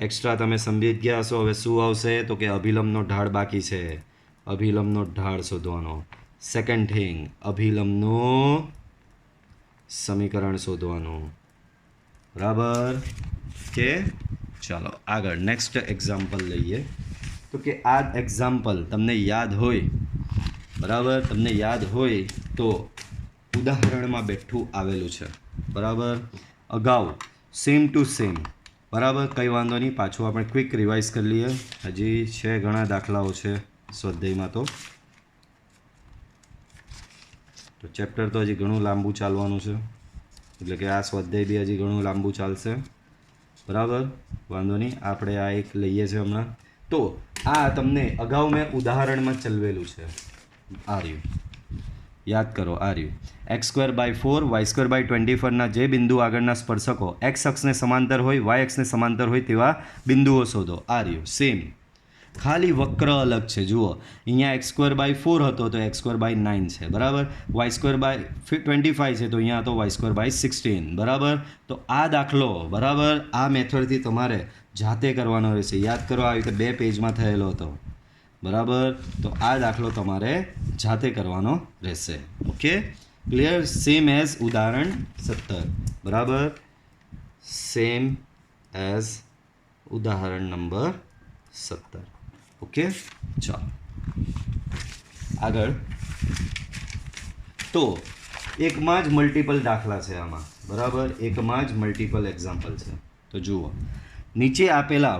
S1: એક્સ્ટ્રા તમે સમજી જ ગયા હશો. હવે શું આવશે તો કે અભિલંબનો ઢાળ બાકી છે. અભિલંબનો ઢાળ શોધવાનો. સેકન્ડ થિંગ, અભિલંબનું સમીકરણ શોધવાનું. બરાબર કે ચાલો આગળ નેક્સ્ટ એક્ઝામ્પલ લઈએ. તો કે આ એક્ઝામ્પલ તમને યાદ હોય, બરાબર, તમને યાદ હોય તો ઉદાહરણમાં બેઠું આવેલું છે. બરાબર, અગાઉ સેમ ટુ સેમ. બરાબર, કંઈ વાંધો નહીં, પાછું આપણે ક્વિક રિવાઇઝ કરી લઈએ. હજી છે ઘણા દાખલાઓ છે સ્વાધ્યાયમાં. તો ચેપ્ટર તો હજી ઘણું લાંબુ ચાલવાનું છે, એટલે કે આ સ્વાધ્યાય બી હજી ઘણું લાંબુ ચાલશે. બરાબર, વાંધો નહીં, આપણે આ એક લઈએ છીએ હમણાં. તો આ તમને અગાઉ મેં ઉદાહરણમાં ચલવેલું છે. આ રહ્યું, યાદ કરો, આ રહ્યું x²/4 y²/24ના જે બિંદુ આગળના સ્પર્શકો x અક્ષને સમાંતર હોય, y અક્ષને સમાંતર હોય તેવા બિંદુઓ શોધો. આ રહ્યું સેમ, ખાલી વક્ર અલગ છે. જુઓ, અહીંયા x²/4 હતો તો x²/9 છે. બરાબર, y²/25 છે તો અહીંયા હતો y²/16. બરાબર, તો આ દાખલો, બરાબર, આ મેથડથી તમારે જાતે કરવાનો રહેશે. યાદ કરો, આવી રીતે 2 પેજમાં થયેલો હતો. બરાબર, તો આ દાખલો તમારે જાતે કરવાનો રહેશે. Okay, clear? સેમ એઝ ઉદાહરણ 17. બરાબર, સેમ એઝ ઉદાહરણ નંબર 17. ઓકે, ચાલો આગળ. તો એકમાં જ મલ્ટિપલ દાખલા છે આમાં. બરાબર, એકમાં જ મલ્ટિપલ એક્ઝામ્પલ છે. તો જુઓ, નીચે આપેલા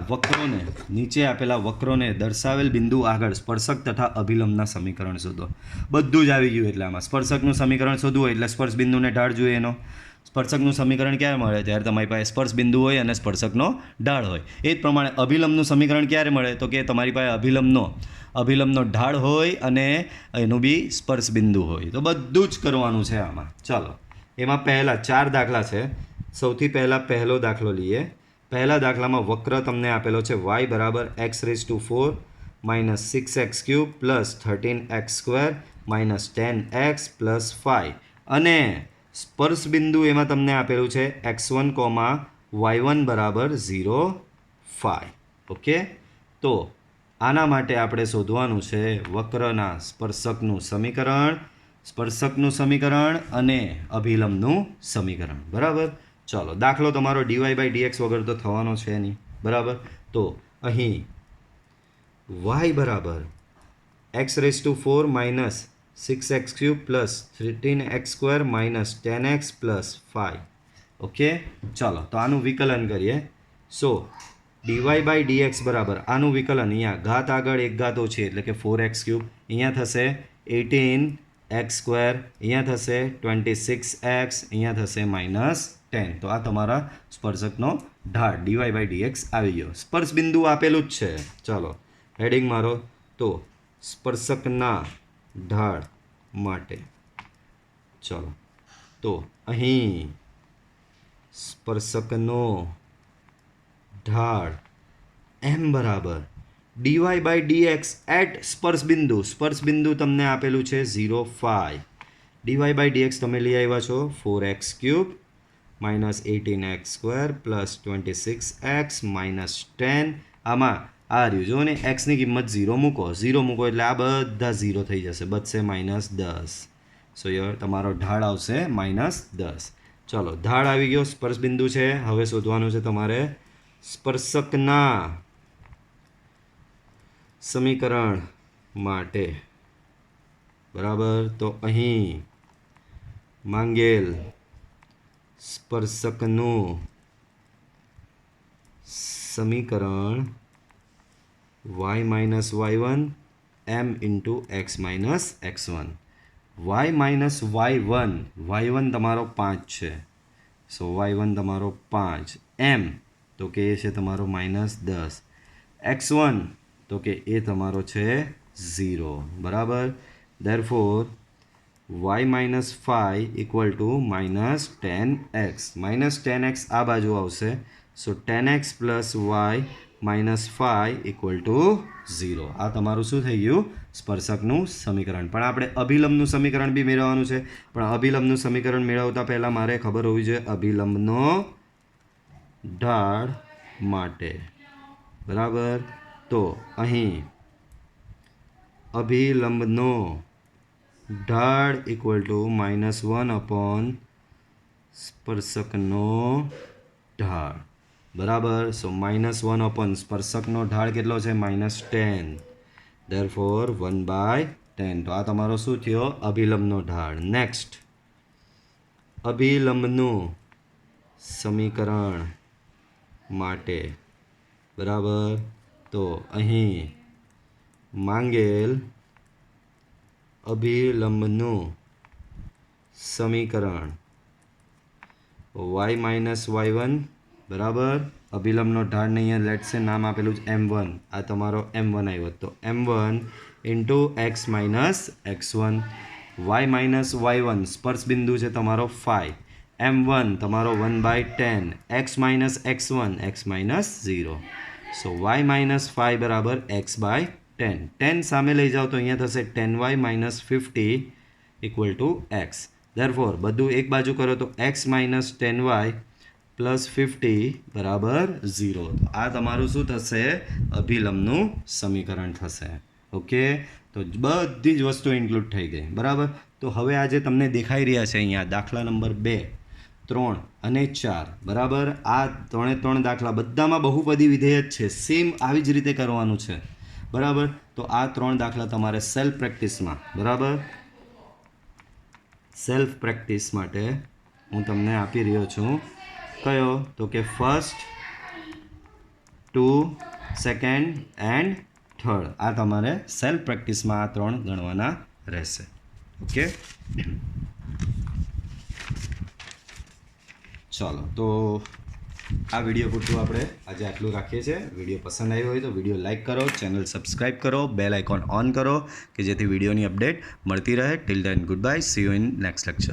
S1: વક્રોને દર્શાવેલ બિંદુ આગળ સ્પર્શક તથા અભિલંબના સમીકરણ શોધો. બધું જ આવી ગયું. એટલે આમાં સ્પર્શકનું સમીકરણ શોધવું હોય એટલે સ્પર્શ બિંદુને ઢાળ જોઈએ. એનો સ્પર્શકનું સમીકરણ ક્યારે મળે? ત્યારે તમારી પાસે સ્પર્શ બિંદુ હોય અને સ્પર્શકનો ઢાળ હોય. એ જ પ્રમાણે અભિલંબનું સમીકરણ ક્યારે મળે? તો કે તમારી પાસે અભિલંબનો ઢાળ હોય અને એનું બી સ્પર્શ બિંદુ હોય. તો બધું જ કરવાનું છે આમાં. ચાલો, એમાં પહેલાં 4 દાખલા છે. સૌથી પહેલો દાખલો લઈએ. પહેલા દાખલામાં વક્ર તમને આપેલો છે y બરાબર x⁴ minus 6x³ plus 13x² minus 10x plus 5 અને સ્પર્શ બિંદુ એમાં તમને આપેલું છે x1, y1 બરાબર 0, 5. ઓકે, તો આના માટે આપણે શોધવાનું છે વક્રના સ્પર્શકનું સમીકરણ અને અભિલંબનું સમીકરણ. બરાબર, ચાલો દાખલો તમારો dy/dx વગર તો થવાનો છે નહીં. બરાબર, તો અહીં y બરાબર x⁴ minus 6x³ plus 13x² minus 10x plus 5. Okay, ચાલો તો આનું વિકલન કરીએ. સો dy/dx બરાબર આનું વિકલન, અહીંયા ઘાત આગળ એક ઘાત ઓછી એટલે કે 4x³, અહીંયા થશે 18x², અહીંયા થશે 26x, અહીંયા થશે -10. તો આ તમારા સ્પર્શકનો ઢાળ dy/dx આવી ગયો. સ્પર્શ બિંદુ આપેલું જ છે. ચાલો હેડિંગ મારો. તો સ્પર્શકના ઢાળ માટે ચાલો, તો અહીં સ્પર્શકનો ઢાળ m બરાબર dy/dx એટ સ્પર્શ બિંદુ તમને આપેલું છે 0, 5. dy/dx તમે લઈ આવ્યા છો 4x³ minus 18x² plus 26x minus 10. આમાં આ રહ્યું જો ને, એક્સની કિંમત 0 મૂકો એટલે આ બધા 0 થઈ જશે, બચશે -10. સો યર તમારો ઢાળ આવશે -10. ચાલો ઢાળ આવી ગયો, સ્પર્શ બિંદુ છે. હવે શોધવાનું છે તમારે સ્પર્શકના સમીકરણ માટે. બરાબર, તો અહીં માંગેલ સ્પર્શકનું સમીકરણ y minus y1 m into x minus x1. y minus y1 તમારો 5 છે. સો y1 તમારો 5, m તો કે એ છે તમારો -10, x1 તો કે એ તમારો છે 0. બરાબર, therefore y minus 5 equal to -10x. -10x આ બાજુ આવશે. સો 10x plus y minus 5 equal to 0. આ તમારું શું થઈ ગયું? સ્પર્શકનું સમીકરણ. પણ આપણે અભિલંબનું સમીકરણ બી મેળવવાનું છે. પણ અભિલંબનું સમીકરણ મેળવતા પહેલાં મારે ખબર હોવી જોઈએ અભિલંબનો ઢાળ માટે. બરાબર, તો અહીં અભિલંબનો ઢાળ ઇક્વલ ટુ -1 અપોન સ્પર્શકનો ઢાળ. બરાબર, સો -1 અપોન સ્પર્શકનો ઢાળ કેટલો છે? -10. ધેરફોર 1/10. તો આ તમારો શું થયો? અભિલંબનો ઢાળ. નેક્સ્ટ, અભિલંબનું સમીકરણ માટે. બરાબર, તો અહીં માંગેલ અભિલંબનું સમીકરણ y માઇનસ y1. બરાબર, અભિલંબનો ઢાળને અહીંયા લેટ્સ નામ આપેલું છે m1. આ તમારો m1 આવ્યો, તો m1 into x minus x1. y minus y1 સ્પર્શ બિંદુ છે તમારો 5, m1 તમારો 1/10, x minus x1 x minus 0. સો y માઇનસ 5 બરાબર x/10. 10 સામે લઈ જાઓ તો અહીંયા થશે 10y minus 50 equal to x. Therefore બધું એક બાજુ કરો તો x માઇનસ 10y પ્લસ 50 બરાબર 0. આ તમારું શું થશે? અભિલંબનું સમીકરણ થશે. ઓકે, તો બધી જ વસ્તુ ઇન્ક્લુડ થઈ ગઈ. બરાબર, તો હવે આજે તમને દેખાઈ રહ્યા છે અહીંયા દાખલા નંબર 2, 3 અને 4. બરાબર, આ 3 દાખલા બધામાં બહુપદી વિધેય જ છે. સેમ આવી જ રીતે કરવાનું છે. બરાબર, તો આ 3 દાખલા તમારે સેલ્ફ પ્રેક્ટિસમાં, બરાબર, સેલ્ફ પ્રેક્ટિસ માટે હું તમને આપી રહ્યો છું. કયો? તો કે ફર્સ્ટ, 2, સેકન્ડ એન્ડ થર્ડ. આ તમારે સેલ્ફ પ્રેક્ટિસમાં આ 3 ગણવાના રહેશે. ઓકે, ચાલો, તો આ વિડીયો પૂરતું આપણે આજે આટલું રાખીએ છીએ. વિડીયો પસંદ આવ્યો હોય તો વિડીયો લાઇક કરો, ચેનલ સબસ્ક્રાઈબ કરો, બેલ આઇકોન ઓન કરો કે જેથી વિડીયોની અપડેટ મળતી રહે. Till then good bye, C you in next lecture.